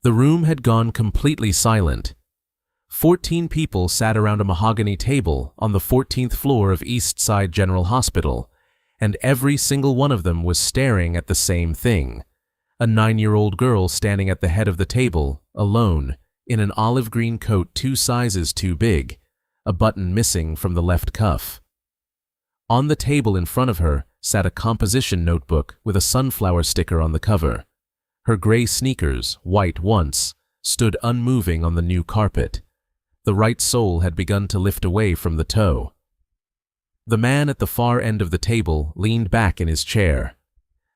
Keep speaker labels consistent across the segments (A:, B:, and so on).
A: The room had gone completely silent. 14 people sat around a mahogany table on the 14th floor of East Side General Hospital, and every single one of them was staring at the same thing. A 9-year-old girl standing at the head of the table, alone, in an olive green coat 2 sizes too big, a button missing from the left cuff. On the table in front of her sat a composition notebook with a sunflower sticker on the cover. Her gray sneakers, white once, stood unmoving on the new carpet. The right sole had begun to lift away from the toe. The man at the far end of the table leaned back in his chair.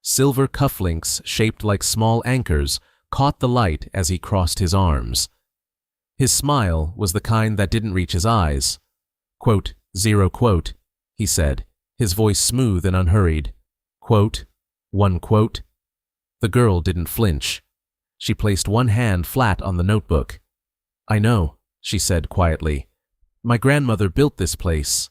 A: Silver cufflinks shaped like small anchors caught the light as he crossed his arms. His smile was the kind that didn't reach his eyes. Quote, "0 quote," he said, his voice smooth and unhurried. Quote, 1 quote. The girl didn't flinch. She placed one hand flat on the notebook. "I know," she said quietly. "My grandmother built this place."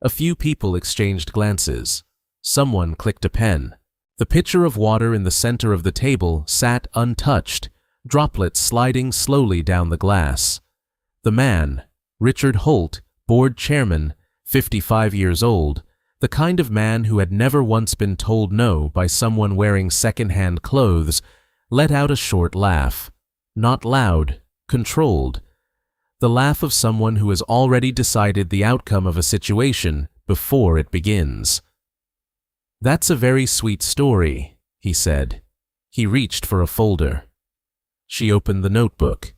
A: A few people exchanged glances. Someone clicked a pen. The pitcher of water in the center of the table sat untouched, droplets sliding slowly down the glass. The man, Richard Holt, board chairman, 55 years old, the kind of man who had never once been told no by someone wearing secondhand clothes, let out a short laugh. Not loud, controlled. The laugh of someone who has already decided the outcome of a situation before it begins. "That's a very sweet story," he said. He reached for a folder. She opened the notebook.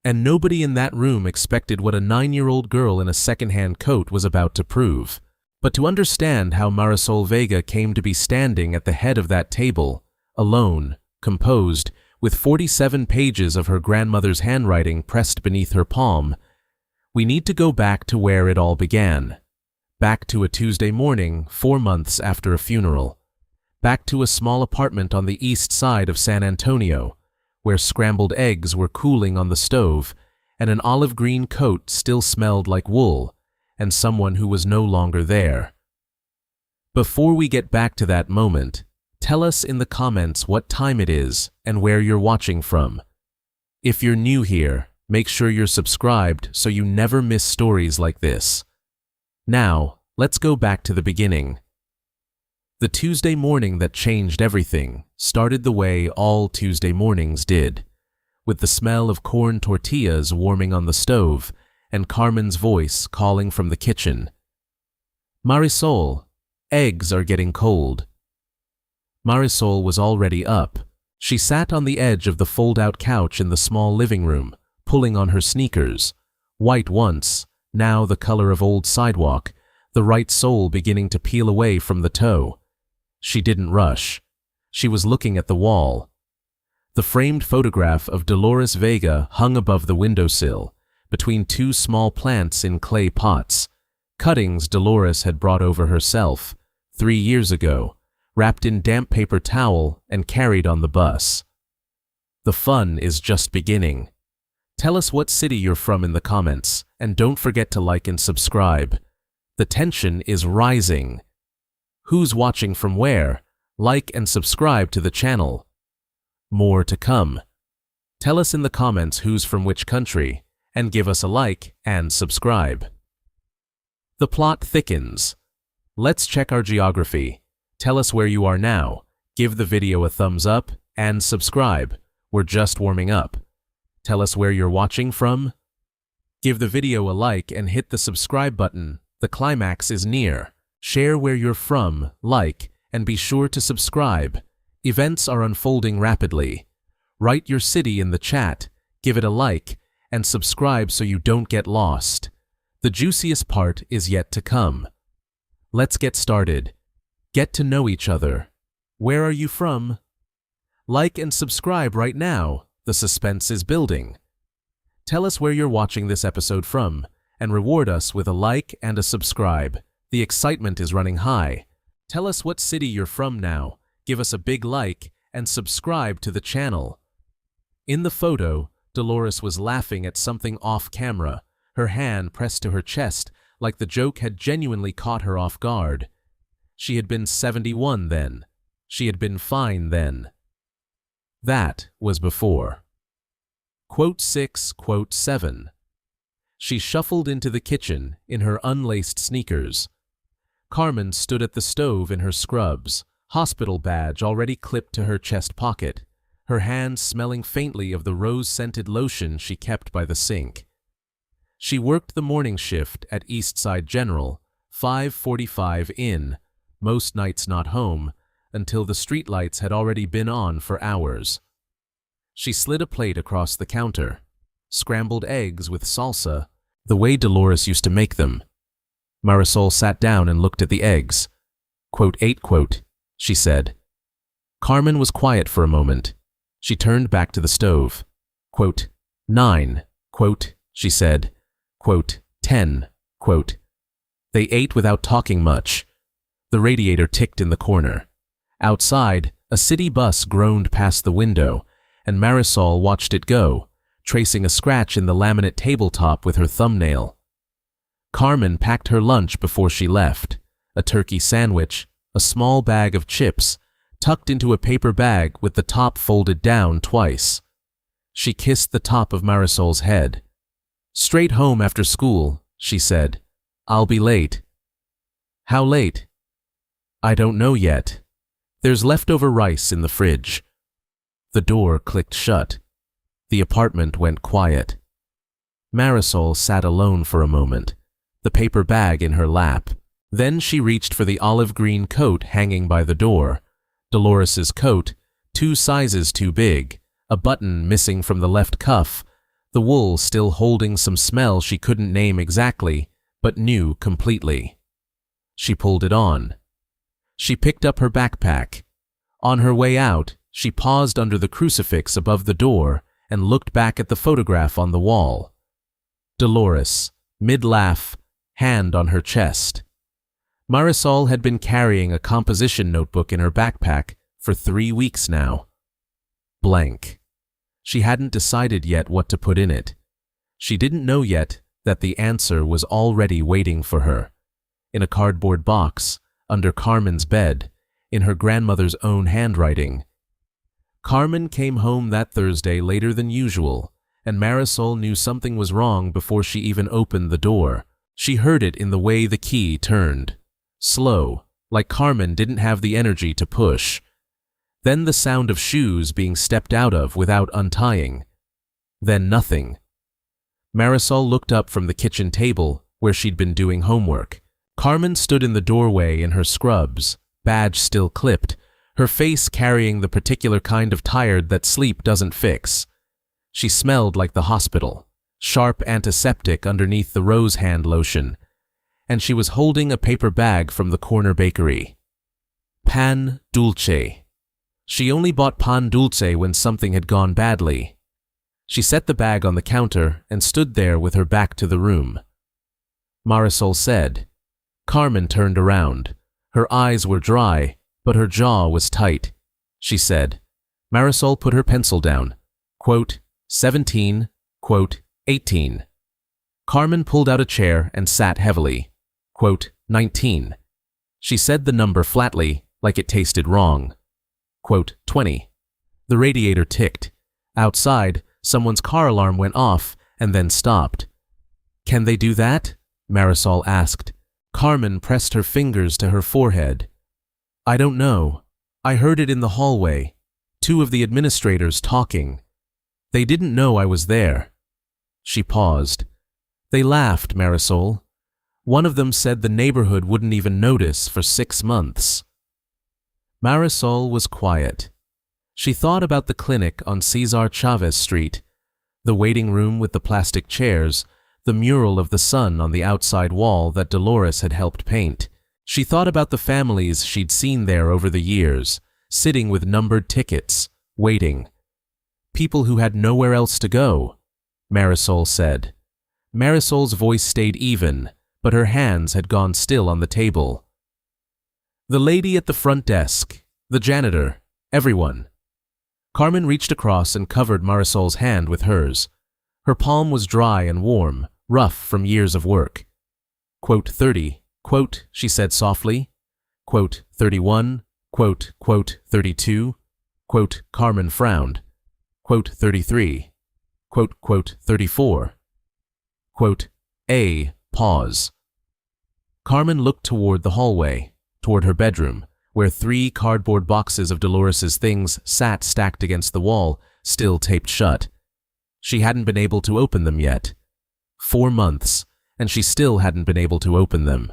A: And nobody in that room expected what a 9-year-old girl in a secondhand coat was about to prove. But to understand how Marisol Vega came to be standing at the head of that table, alone, composed, with 47 pages of her grandmother's handwriting pressed beneath her palm, we need to go back to where it all began. Back to a Tuesday morning 4 months after a funeral. Back to a small apartment on the east side of San Antonio, where scrambled eggs were cooling on the stove, and an olive green coat still smelled like wool, and someone who was no longer there. Before we get back to that moment, tell us in the comments what time it is and where you're watching from. If you're new here, make sure you're subscribed so you never miss stories like this. Now, let's go back to the beginning. The Tuesday morning that changed everything started the way all Tuesday mornings did, with the smell of corn tortillas warming on the stove and Carmen's voice calling from the kitchen. "Marisol, eggs are getting cold." Marisol was already up. She sat on the edge of the fold-out couch in the small living room, pulling on her sneakers, white once, now the color of old sidewalk, the right sole beginning to peel away from the toe. She didn't rush. She was looking at the wall. The framed photograph of Dolores Vega hung above the windowsill, between 2 small plants in clay pots, cuttings Dolores had brought over herself 3 years ago, wrapped in damp paper towel and carried on the bus. The fun is just beginning. Tell us what city you're from in the comments, and don't forget to like and subscribe. The tension is rising. Who's watching from where? Like and subscribe to the channel. More to come. Tell us in the comments who's from which country, and give us a like and subscribe. The plot thickens. Let's check our geography. Tell us where you are now. Give the video a thumbs up and subscribe. We're just warming up. Tell us where you're watching from. Give the video a like and hit the subscribe button. The climax is near. Share where you're from, like, and be sure to subscribe. Events are unfolding rapidly. Write your city in the chat, give it a like, and subscribe so you don't get lost. The juiciest part is yet to come. Let's get started. Get to know each other. Where are you from? Like and subscribe right now. The suspense is building. Tell us where you're watching this episode from, and reward us with a like and a subscribe. The excitement is running high. Tell us what city you're from now. Give us a big like and subscribe to the channel. In the photo, Dolores was laughing at something off camera, her hand pressed to her chest like the joke had genuinely caught her off guard. She had been 71 then. She had been fine then. That was before. Quote 6, quote 7. She shuffled into the kitchen in her unlaced sneakers. Carmen stood at the stove in her scrubs, hospital badge already clipped to her chest pocket, her hands smelling faintly of the rose-scented lotion she kept by the sink. She worked the morning shift at Eastside General, 5:45 in, most nights not home, until the streetlights had already been on for hours. She slid a plate across the counter. Scrambled eggs with salsa, the way Dolores used to make them. Marisol sat down and looked at the eggs. Quote 8, quote, she said. Carmen was quiet for a moment. She turned back to the stove. Quote 9, quote, she said. Quote 10, quote. They ate without talking much. The radiator ticked in the corner. Outside, a city bus groaned past the window, and Marisol watched it go, tracing a scratch in the laminate tabletop with her thumbnail. Carmen packed her lunch before she left, a turkey sandwich, a small bag of chips, tucked into a paper bag with the top folded down twice. She kissed the top of Marisol's head. Straight home after school, she said. I'll be late. How late? I don't know yet. There's leftover rice in the fridge. The door clicked shut. The apartment went quiet. Marisol sat alone for a moment, the paper bag in her lap. Then she reached for the olive green coat hanging by the door. Dolores's coat, 2 sizes too big, a button missing from the left cuff, the wool still holding some smell she couldn't name exactly, but knew completely. She pulled it on. She picked up her backpack. On her way out, she paused under the crucifix above the door and looked back at the photograph on the wall. Dolores, mid-laugh, hand on her chest. Marisol had been carrying a composition notebook in her backpack for 3 weeks now. Blank. She hadn't decided yet what to put in it. She didn't know yet that the answer was already waiting for her. In a cardboard box, under Carmen's bed, in her grandmother's own handwriting. Carmen came home that Thursday later than usual, and Marisol knew something was wrong before she even opened the door. She heard it in the way the key turned. Slow, like Carmen didn't have the energy to push. Then the sound of shoes being stepped out of without untying. Then nothing. Marisol looked up from the kitchen table where she'd been doing homework. Carmen stood in the doorway in her scrubs, badge still clipped, her face carrying the particular kind of tired that sleep doesn't fix. She smelled like the hospital, sharp antiseptic underneath the rose hand lotion, and she was holding a paper bag from the corner bakery. Pan dulce. She only bought pan dulce when something had gone badly. She set the bag on the counter and stood there with her back to the room. Marisol said. Carmen turned around. Her eyes were dry, but her jaw was tight. She said. Marisol put her pencil down. Quote, 17, quote, 18. Carmen pulled out a chair and sat heavily. Quote, 19. She said the number flatly, like it tasted wrong. Quote, 20. The radiator ticked. Outside, someone's car alarm went off and then stopped. Can they do that? Marisol asked. Carmen pressed her fingers to her forehead. I don't know. I heard it in the hallway. 2 of the administrators talking. They didn't know I was there. She paused. They laughed, Marisol. One of them said the neighborhood wouldn't even notice for 6 months. Marisol was quiet. She thought about the clinic on Cesar Chavez Street, the waiting room with the plastic chairs, the mural of the sun on the outside wall that Dolores had helped paint. She thought about the families she'd seen there over the years, sitting with numbered tickets, waiting. People who had nowhere else to go, Marisol said. Marisol's voice stayed even, but her hands had gone still on the table. The lady at the front desk, the janitor, everyone. Carmen reached across and covered Marisol's hand with hers. Her palm was dry and warm, rough from years of work. Quote 30, quote, she said softly. Quote 31, quote, 32, quote, Carmen frowned. Quote 33, 34. A. Pause. Carmen looked toward the hallway, toward her bedroom, where 3 cardboard boxes of Dolores's things sat stacked against the wall, still taped shut. She hadn't been able to open them yet. 4 months, and she still hadn't been able to open them.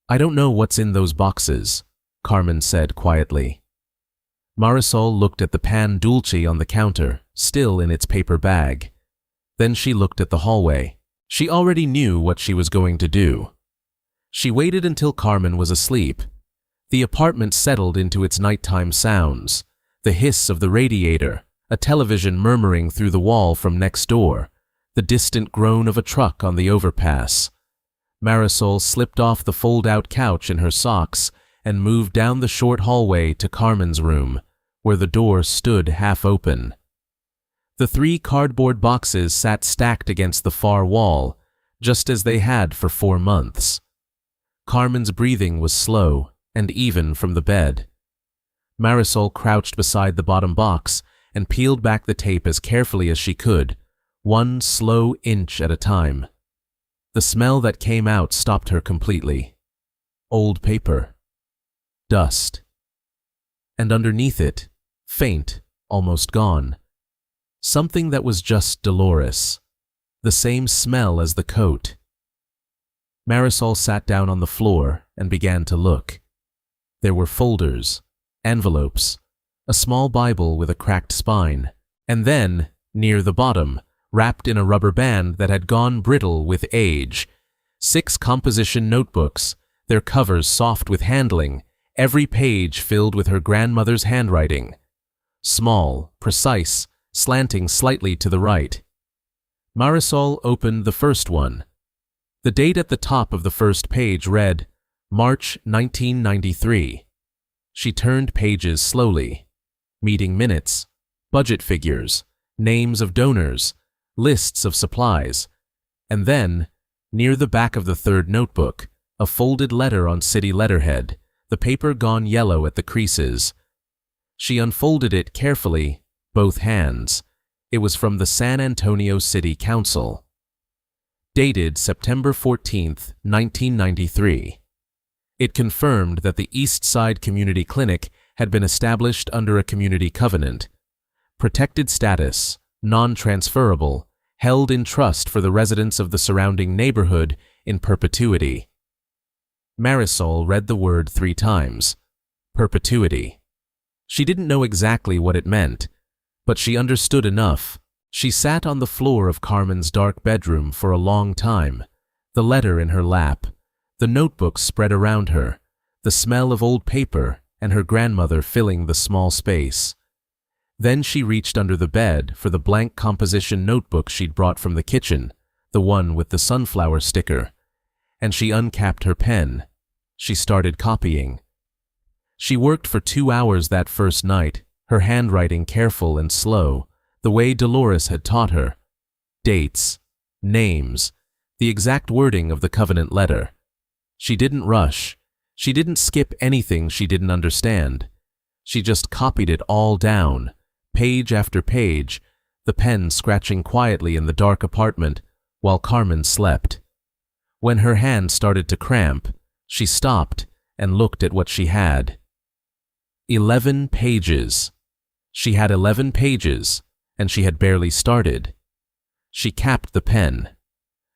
A: "I don't know what's in those boxes," Carmen said quietly. Marisol looked at the pan dulce on the counter, still in its paper bag. Then she looked at the hallway. She already knew what she was going to do. She waited until Carmen was asleep. The apartment settled into its nighttime sounds, the hiss of the radiator, a television murmuring through the wall from next door, the distant groan of a truck on the overpass. Marisol slipped off the fold-out couch in her socks and moved down the short hallway to Carmen's room, where the door stood half open. The 3 cardboard boxes sat stacked against the far wall, just as they had for 4 months. Carmen's breathing was slow and even from the bed. Marisol crouched beside the bottom box and peeled back the tape as carefully as she could, 1 slow inch at a time. The smell that came out stopped her completely. Old paper. Dust. And underneath it, faint, almost gone, something that was just Dolores, the same smell as the coat. Marisol sat down on the floor and began to look. There were folders, envelopes, a small Bible with a cracked spine, and then, near the bottom, wrapped in a rubber band that had gone brittle with age, 6 composition notebooks, their covers soft with handling, every page filled with her grandmother's handwriting. Small, precise, slanting slightly to the right. Marisol opened the first one. The date at the top of the first page read, March 1993. She turned pages slowly. Meeting minutes, budget figures, names of donors, lists of supplies, and then, near the back of the third notebook, a folded letter on city letterhead, the paper gone yellow at the creases. She unfolded it carefully, both hands. It was from the San Antonio City Council. Dated September 14, 1993. It confirmed that the East Side Community Clinic had been established under a community covenant. Protected status, non-transferable, held in trust for the residents of the surrounding neighborhood in perpetuity. Marisol read the word 3 times. Perpetuity. She didn't know exactly what it meant, but she understood enough. She sat on the floor of Carmen's dark bedroom for a long time, the letter in her lap, the notebooks spread around her, the smell of old paper and her grandmother filling the small space. Then she reached under the bed for the blank composition notebook she'd brought from the kitchen, the one with the sunflower sticker, and she uncapped her pen. She started copying. She worked for 2 hours that first night, her handwriting careful and slow, the way Dolores had taught her. Dates, names, the exact wording of the covenant letter. She didn't rush. She didn't skip anything she didn't understand. She just copied it all down, page after page, the pen scratching quietly in the dark apartment while Carmen slept. When her hand started to cramp, she stopped and looked at what she had. 11 pages. She had 11 pages, and she had barely started. She capped the pen.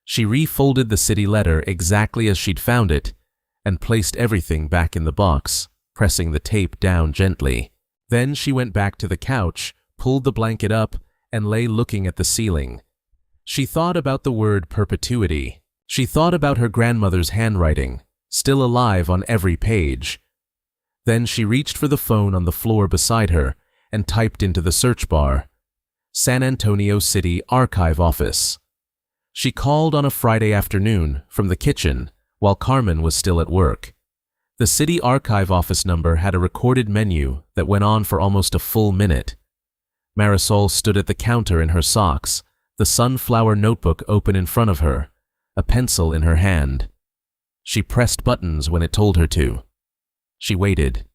A: She refolded the city letter exactly as she'd found it and placed everything back in the box, pressing the tape down gently. Then she went back to the couch, pulled the blanket up, and lay looking at the ceiling. She thought about the word perpetuity. She thought about her grandmother's handwriting, still alive on every page. Then she reached for the phone on the floor beside her and typed into the search bar, San Antonio City Archive Office. She called on a Friday afternoon from the kitchen while Carmen was still at work. The City Archive Office number had a recorded menu that went on for almost a full minute. Marisol stood at the counter in her socks, the sunflower notebook open in front of her, a pencil in her hand. She pressed buttons when it told her to. She waited.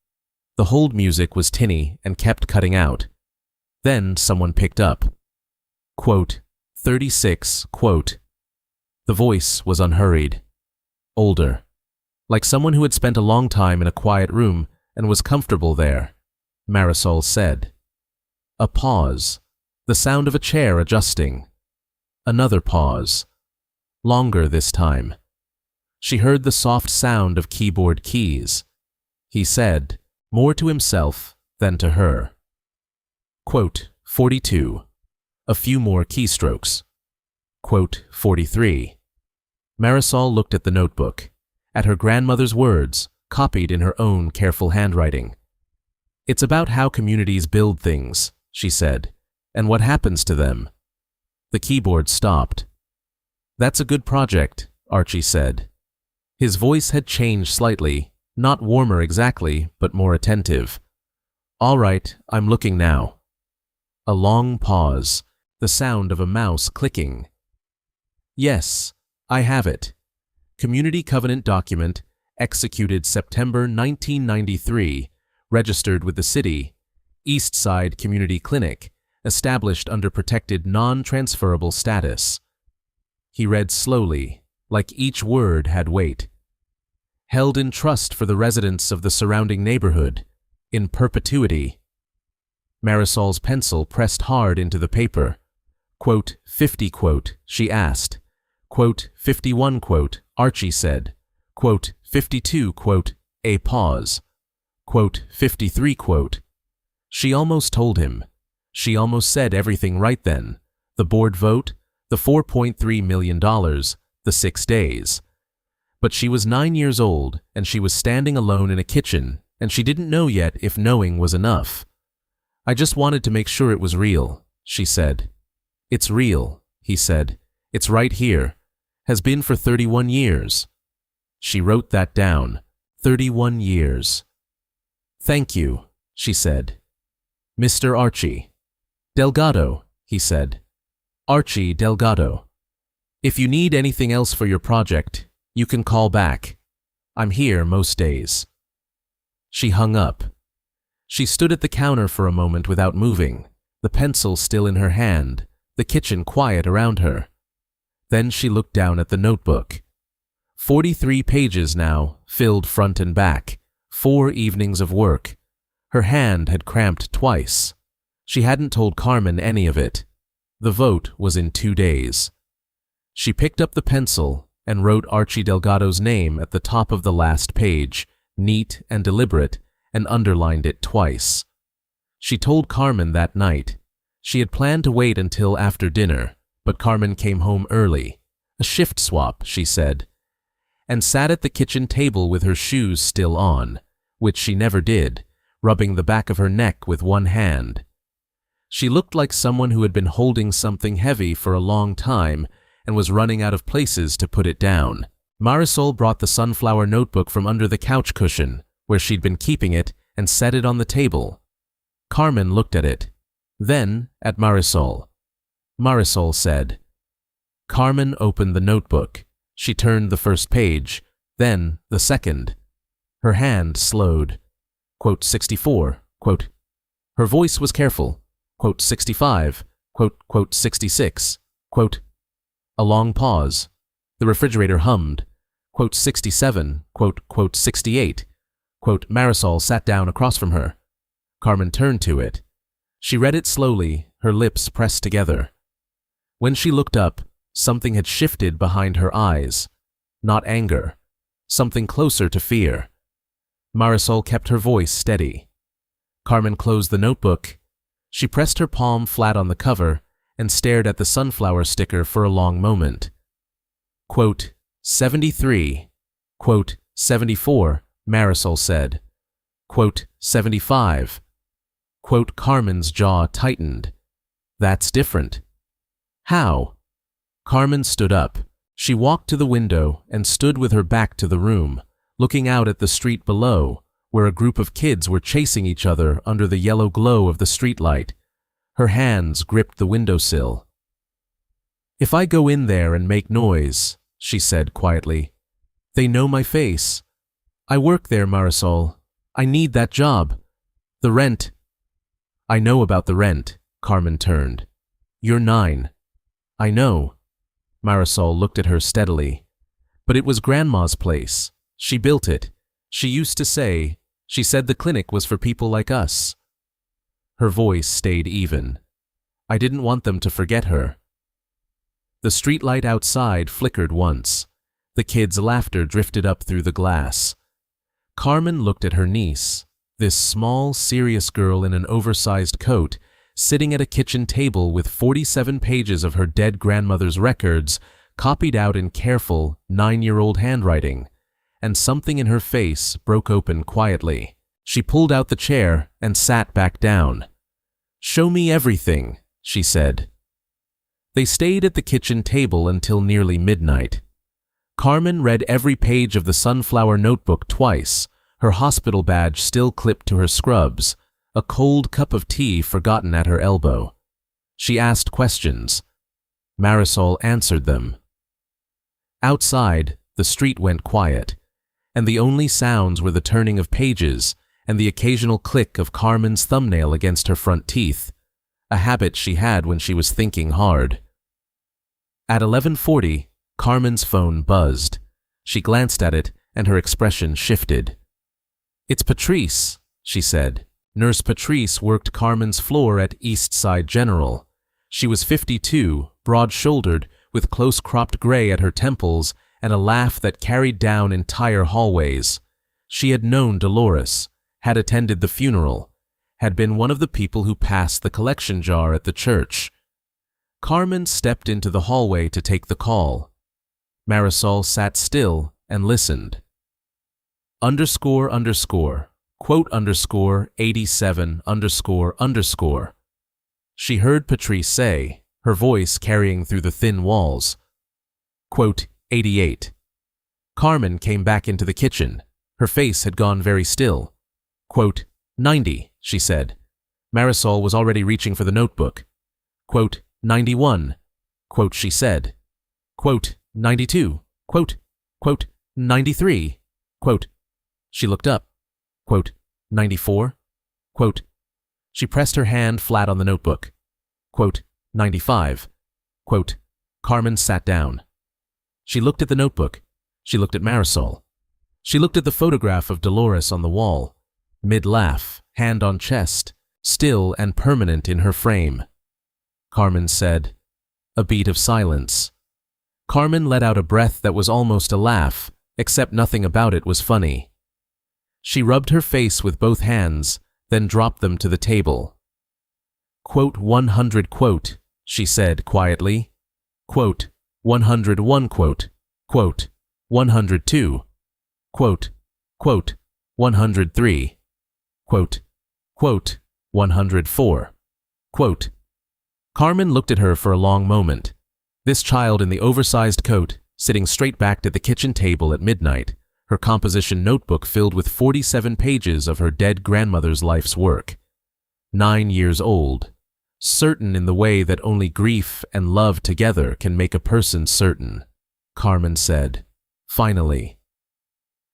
A: The hold music was tinny and kept cutting out. Then someone picked up. Quote, 36, quote. The voice was unhurried, older, like someone who had spent a long time in a quiet room and was comfortable there, Marisol said. A pause, the sound of a chair adjusting. Another pause, longer this time. She heard the soft sound of keyboard keys. He said, more to himself than to her. Quote, 42. A few more keystrokes. Quote, 43. Marisol looked at the notebook, at her grandmother's words, copied in her own careful handwriting. It's about how communities build things, she said, and what happens to them. The keyboard stopped. That's a good project, Archie said. His voice had changed slightly, not warmer exactly, but more attentive. All right, I'm looking now. A long pause, the sound of a mouse clicking. Yes, I have it. Community Covenant document, executed September 1993, registered with the city, East Side Community Clinic, established under protected non-transferable status. He read slowly, like each word had weight. Held in trust for the residents of the surrounding neighborhood, in perpetuity. Marisol's pencil pressed hard into the paper. Quote, 50, quote, she asked. Quote, 51, quote, Archie said. Quote, 52, quote, a pause. Quote, 53, quote. She almost told him. She almost said everything right then. The board vote, the $4.3 million, the 6 days. But she was 9 years old, and she was standing alone in a kitchen, and she didn't know yet if knowing was enough. I just wanted to make sure it was real, she said. It's real, he said. It's right here. Has been for 31 years. She wrote that down. 31 years. Thank you, she said. Mr. Archie. Delgado, he said. Archie Delgado. If you need anything else for your project, you can call back. I'm here most days. She hung up. She stood at the counter for a moment without moving, the pencil still in her hand, the kitchen quiet around her. Then she looked down at the notebook. 43 pages now, filled front and back, 4 evenings of work. Her hand had cramped twice. She hadn't told Carmen any of it. The vote was in 2 days. She picked up the pencil and wrote Archie Delgado's name at the top of the last page, neat and deliberate, and underlined it twice. She told Carmen that night. She had planned to wait until after dinner, but Carmen came home early, a shift swap, she said, and sat at the kitchen table with her shoes still on, which she never did, rubbing the back of her neck with one hand. She looked like someone who had been holding something heavy for a long time and was running out of places to put it down. Marisol brought the sunflower notebook from under the couch cushion, where she'd been keeping it, and set it on the table. Carmen looked at it, then at Marisol. Marisol said. Carmen opened the notebook. She turned the first page, then the second. Her hand slowed. Quote, 64, quote. Her voice was careful. Quote, 65, quote, 66, quote. A long pause. The refrigerator hummed. Quote, 67, quote, 68. Quote, Marisol sat down across from her. Carmen turned to it. She read it slowly, her lips pressed together. When she looked up, something had shifted behind her eyes. Not anger. Something closer to fear. Marisol kept her voice steady. Carmen closed the notebook. She pressed her palm flat on the cover and stared at the sunflower sticker for a long moment. Quote, 73, quote, 74, Marisol said. Quote, 75. Quote, Carmen's jaw tightened. That's different. How? Carmen stood up. She walked to the window and stood with her back to the room, looking out at the street below, where a group of kids were chasing each other under the yellow glow of the streetlight. Her hands gripped the windowsill. If I go in there and make noise, she said quietly, they know my face. I work there, Marisol. I need that job. The rent. I know about the rent, Carmen turned. You're 9. I know. Marisol looked at her steadily. But it was Grandma's place. She built it. She used to say, she said the clinic was for people like us. Her voice stayed even. I didn't want them to forget her. The streetlight outside flickered once. The kids' laughter drifted up through the glass. Carmen looked at her niece, this small, serious girl in an oversized coat, sitting at a kitchen table with 47 pages of her dead grandmother's records, copied out in careful, 9-year-old handwriting, and something in her face broke open quietly. She pulled out the chair and sat back down. "Show me everything," she said. They stayed at the kitchen table until nearly midnight. Carmen read every page of the Sunflower Notebook twice, her hospital badge still clipped to her scrubs, a cold cup of tea forgotten at her elbow. She asked questions. Marisol answered them. Outside, the street went quiet, and the only sounds were the turning of pages and the occasional click of Carmen's thumbnail against her front teeth, a habit she had when she was thinking hard. At 11:40, Carmen's phone buzzed. She glanced at it, and her expression shifted. "It's Patrice," she said. Nurse Patrice worked Carmen's floor at East Side General. She was 52, broad-shouldered, with close-cropped gray at her temples and a laugh that carried down entire hallways. She had known Dolores, had attended the funeral, had been one of the people who passed the collection jar at the church. Carmen stepped into the hallway to take the call. Marisol sat still and listened. ___, quote _87__. She heard Patrice say, her voice carrying through the thin walls. Quote 88. Carmen came back into the kitchen. Her face had gone very still. Quote 90, she said. Marisol was already reaching for the notebook. Quote 91, quote she said. Quote 92, quote 93, quote. She looked up. Quote 94, quote. She pressed her hand flat on the notebook. Quote 95, quote. Carmen sat down. She looked at the notebook. She looked at Marisol. She looked at the photograph of Dolores on the wall, mid-laugh, hand on chest, still and permanent in her frame. Carmen said, a beat of silence. Carmen let out a breath that was almost a laugh, except nothing about it was funny. She rubbed her face with both hands, then dropped them to the table. Quote 100, quote, she said quietly. Quote 101, quote 102, quote 103, quote 104, quote. Carmen looked at her for a long moment. This child in the oversized coat, sitting straight-backed at the kitchen table at midnight, her composition notebook filled with 47 pages of her dead grandmother's life's work. 9 years old, certain in the way that only grief and love together can make a person certain, Carmen said, finally.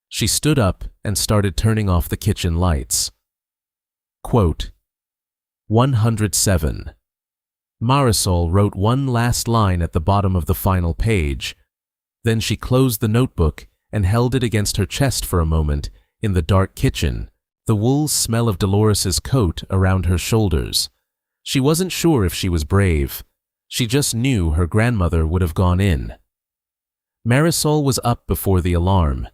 A: She stood up and started turning off the kitchen lights. Quote 107. Marisol wrote one last line at the bottom of the final page. Then she closed the notebook and held it against her chest for a moment in the dark kitchen, the wool smell of Dolores's coat around her shoulders. She wasn't sure if she was brave. She just knew her grandmother would have gone in. Marisol was up before the alarm.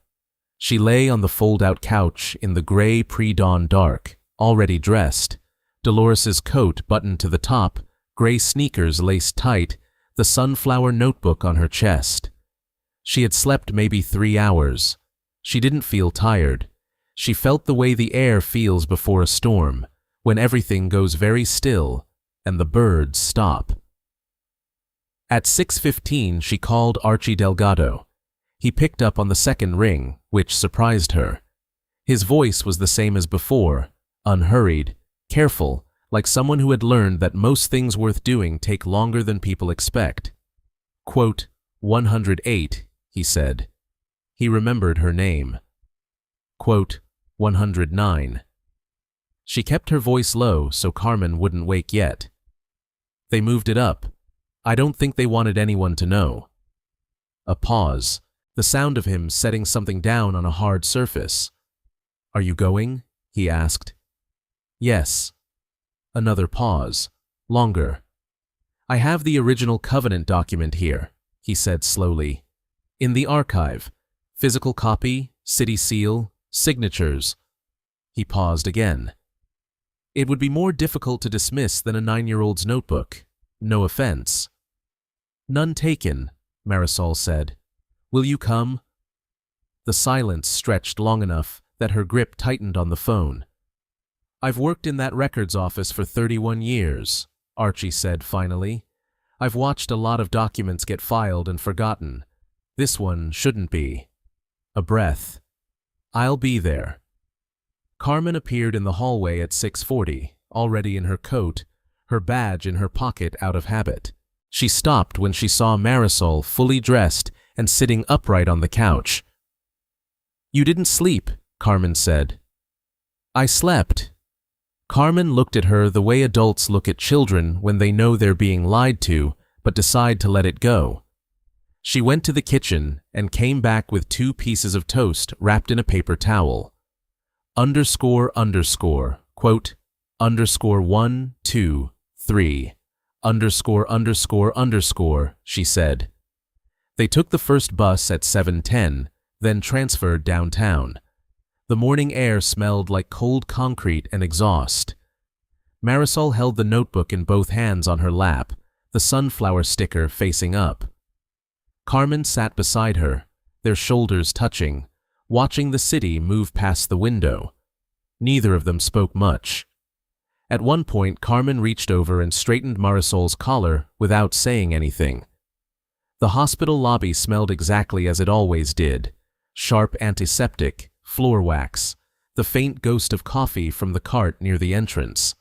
A: She lay on the fold-out couch in the gray pre-dawn dark, already dressed, Dolores's coat buttoned to the top, gray sneakers laced tight, the Sunflower Notebook on her chest. She had slept maybe 3 hours. She didn't feel tired. She felt the way the air feels before a storm, when everything goes very still and the birds stop. At 6:15, she called Archie Delgado. He picked up on the second ring, which surprised her. His voice was the same as before, unhurried, careful, like someone who had learned that most things worth doing take longer than people expect. Quote 108, he said. He remembered her name. Quote 109. She kept her voice low so Carmen wouldn't wake yet. They moved it up. I don't think they wanted anyone to know. A pause, the sound of him setting something down on a hard surface. Are you going? He asked. Yes. Another pause, longer. I have the original covenant document here, he said slowly. In the archive. Physical copy, city seal, signatures. He paused again. It would be more difficult to dismiss than a 9-year-old's notebook. No offense. None taken, Marisol said. Will you come? The silence stretched long enough that her grip tightened on the phone. I've worked in that records office for 31 years, Archie said finally. I've watched a lot of documents get filed and forgotten. This one shouldn't be. A breath. I'll be there. Carmen appeared in the hallway at 6:40, already in her coat, her badge in her pocket out of habit. She stopped when she saw Marisol fully dressed and sitting upright on the couch. You didn't sleep, Carmen said. I slept. Carmen looked at her the way adults look at children when they know they're being lied to, but decide to let it go. She went to the kitchen and came back with 2 pieces of toast wrapped in a paper towel. Quote, _1, 2, 3, she said. They took the first bus at 7:10, then transferred downtown. The morning air smelled like cold concrete and exhaust. Marisol held the notebook in both hands on her lap, the sunflower sticker facing up. Carmen sat beside her, their shoulders touching, watching the city move past the window. Neither of them spoke much. At one point, Carmen reached over and straightened Marisol's collar without saying anything. The hospital lobby smelled exactly as it always did. Sharp antiseptic, floor wax, the faint ghost of coffee from the cart near the entrance.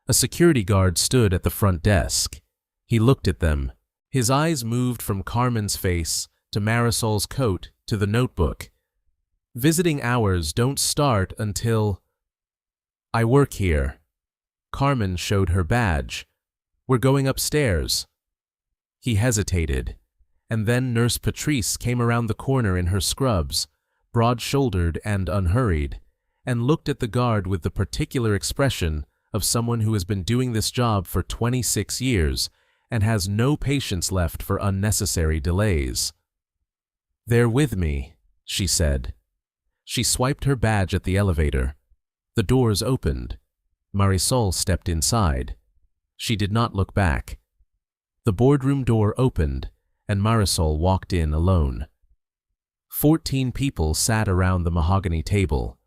A: A security guard stood at the front desk. He looked at them. His eyes moved from Carmen's face to Marisol's coat to the notebook. Visiting hours don't start until... I work here. Carmen showed her badge. We're going upstairs. He hesitated, and then Nurse Patrice came around the corner in her scrubs, broad-shouldered and unhurried, and looked at the guard with the particular expression of someone who has been doing this job for 26 years and has no patience left for unnecessary delays. They're with me, she said. She swiped her badge at the elevator. The doors opened. Marisol stepped inside. She did not look back. The boardroom door opened, and Marisol walked in alone. 14 people sat around the mahogany table,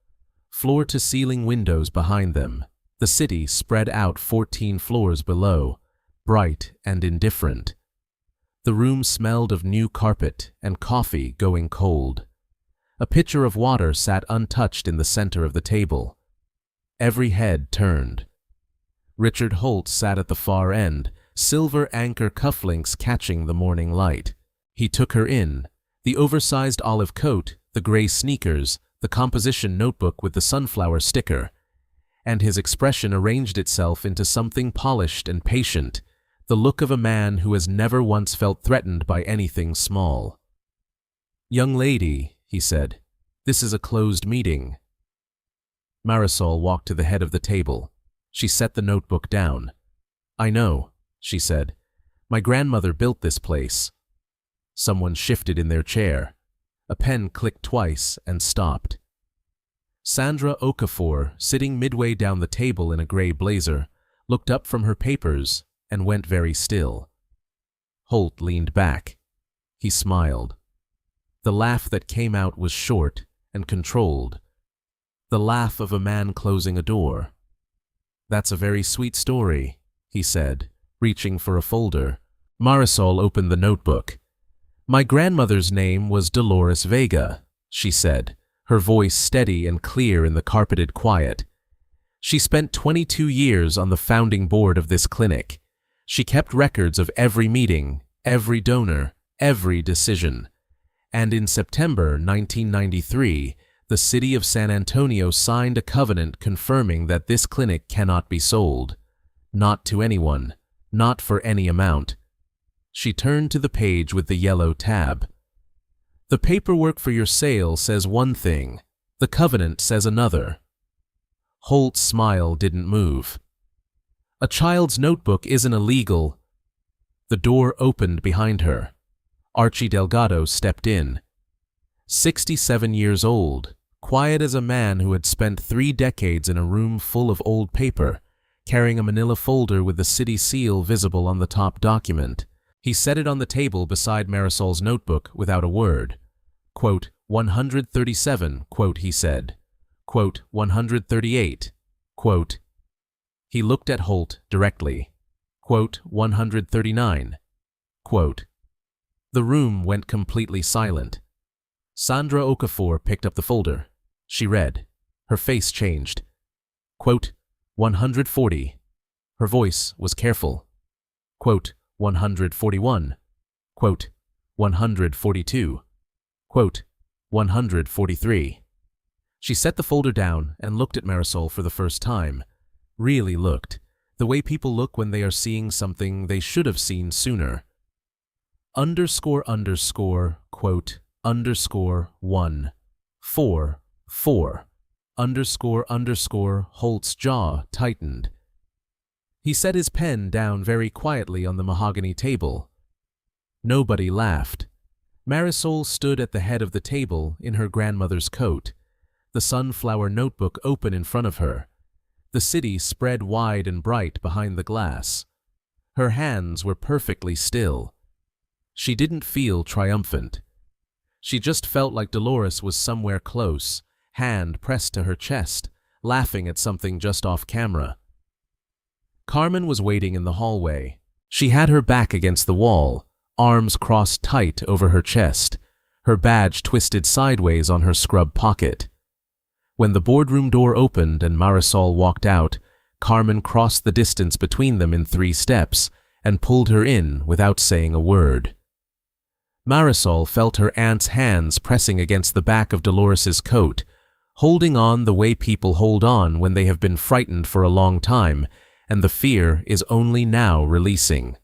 A: floor-to-ceiling windows behind them, the city spread out 14 floors below, bright and indifferent. The room smelled of new carpet and coffee going cold. A pitcher of water sat untouched in the center of the table. Every head turned. Richard Holt sat at the far end, silver anchor cufflinks catching the morning light. He took her in, the oversized olive coat, the gray sneakers, the composition notebook with the sunflower sticker, and his expression arranged itself into something polished and patient, the look of a man who has never once felt threatened by anything small. Young lady, he said, this is a closed meeting. Marisol walked to the head of the table. She set the notebook down. I know, she said. My grandmother built this place. Someone shifted in their chair. A pen clicked twice and stopped. Sandra Okafor, sitting midway down the table in a gray blazer, looked up from her papers and went very still. Holt leaned back. He smiled. The laugh that came out was short and controlled. The laugh of a man closing a door. That's a very sweet story, he said, reaching for a folder. Marisol opened the notebook. My grandmother's name was Dolores Vega, she said, her voice steady and clear in the carpeted quiet. She spent 22 years on the founding board of this clinic. She kept records of every meeting, every donor, every decision. And in September 1993, the city of San Antonio signed a covenant confirming that this clinic cannot be sold. Not to anyone, not for any amount. She turned to the page with the yellow tab. The paperwork for your sale says one thing. The covenant says another. Holt's smile didn't move. A child's notebook isn't illegal. The door opened behind her. Archie Delgado stepped in. 67 years old, quiet as a man who had spent 3 decades in a room full of old paper, carrying a manila folder with the city seal visible on the top document. He set it on the table beside Marisol's notebook without a word. Quote, 137, quote, he said. Quote, 138, quote. He looked at Holt directly. Quote, 139, quote. The room went completely silent. Sandra Okafor picked up the folder. She read. Her face changed. Quote, 140. Her voice was careful. Quote, 141. Quote, 142. Quote, 143. She set the folder down and looked at Marisol for the first time. Really looked. The way people look when they are seeing something they should have seen sooner. Underscore, quote, underscore, 1, 4, 4, underscore, Holt's jaw tightened. He set his pen down very quietly on the mahogany table. Nobody laughed. Marisol stood at the head of the table in her grandmother's coat, the sunflower notebook open in front of her. The city spread wide and bright behind the glass. Her hands were perfectly still. She didn't feel triumphant. She just felt like Dolores was somewhere close, hand pressed to her chest, laughing at something just off camera. Carmen was waiting in the hallway. She had her back against the wall, arms crossed tight over her chest, her badge twisted sideways on her scrub pocket. When the boardroom door opened and Marisol walked out, Carmen crossed the distance between them in 3 steps and pulled her in without saying a word. Marisol felt her aunt's hands pressing against the back of Dolores's coat, holding on the way people hold on when they have been frightened for a long time, and the fear is only now releasing.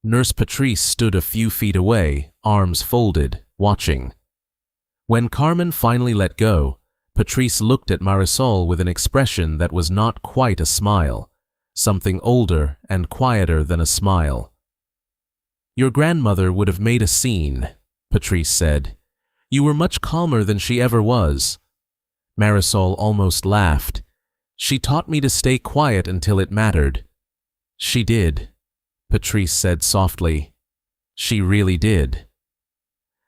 A: Nurse Patrice stood a few feet away, arms folded, watching. When Carmen finally let go, Patrice looked at Marisol with an expression that was not quite a smile, something older and quieter than a smile. Your grandmother would have made a scene, Patrice said. You were much calmer than she ever was. Marisol almost laughed. She taught me to stay quiet until it mattered. She did, Patrice said softly. She really did.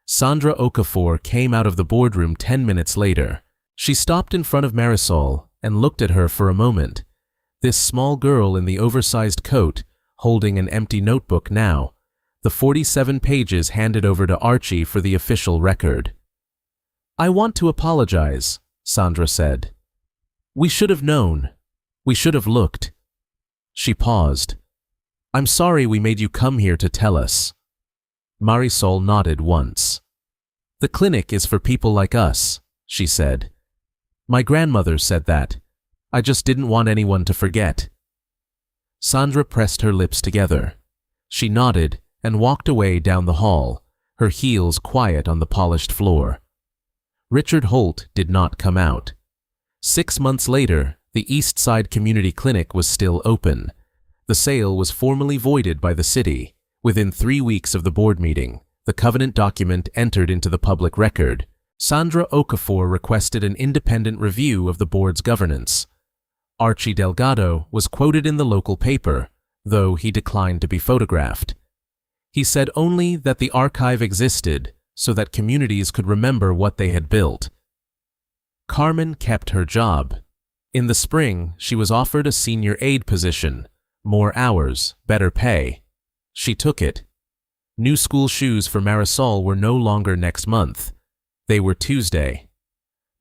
A: Sandra Okafor came out of the boardroom 10 minutes later. She stopped in front of Marisol and looked at her for a moment. This small girl in the oversized coat, holding an empty notebook now, the 47 pages handed over to Archie for the official record. I want to apologize, Sandra said. We should have known. We should have looked. She paused. I'm sorry we made you come here to tell us. Marisol nodded once. The clinic is for people like us, she said. My grandmother said that. I just didn't want anyone to forget. Sandra pressed her lips together. She nodded and walked away down the hall, her heels quiet on the polished floor. Richard Holt did not come out. 6 months later, the East Side Community Clinic was still open. The sale was formally voided by the city. Within 3 weeks of the board meeting, the covenant document entered into the public record. Sandra Okafor requested an independent review of the board's governance. Archie Delgado was quoted in the local paper, though he declined to be photographed. He said only that the archive existed so that communities could remember what they had built. Carmen kept her job. In the spring, she was offered a senior aide position, more hours, better pay. She took it. New school shoes for Marisol were no longer next month. They were Tuesday.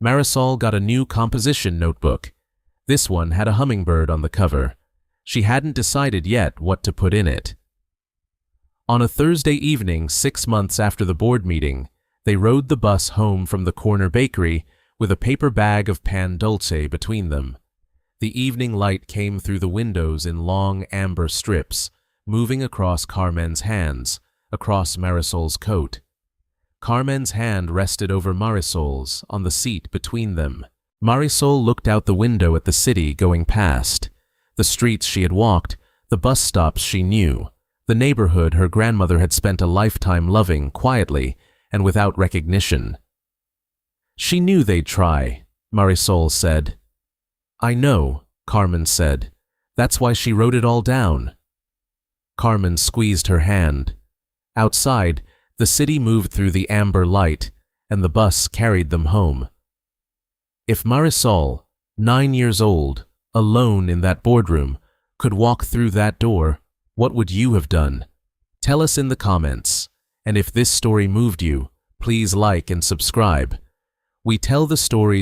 A: Marisol got a new composition notebook. This one had a hummingbird on the cover. She hadn't decided yet what to put in it. On a Thursday evening 6 months after the board meeting, they rode the bus home from the corner bakery with a paper bag of pan dulce between them. The evening light came through the windows in long amber strips, moving across Carmen's hands, across Marisol's coat. Carmen's hand rested over Marisol's, on the seat between them. Marisol looked out the window at the city going past, the streets she had walked, the bus stops she knew, the neighborhood her grandmother had spent a lifetime loving quietly and without recognition. She knew they'd try, Marisol said. I know, Carmen said. That's why she wrote it all down. Carmen squeezed her hand. Outside, the city moved through the amber light, and the bus carried them home. If Marisol, 9 years old, alone in that boardroom, could walk through that door, what would you have done? Tell us in the comments. And if this story moved you, please like and subscribe. We tell the stories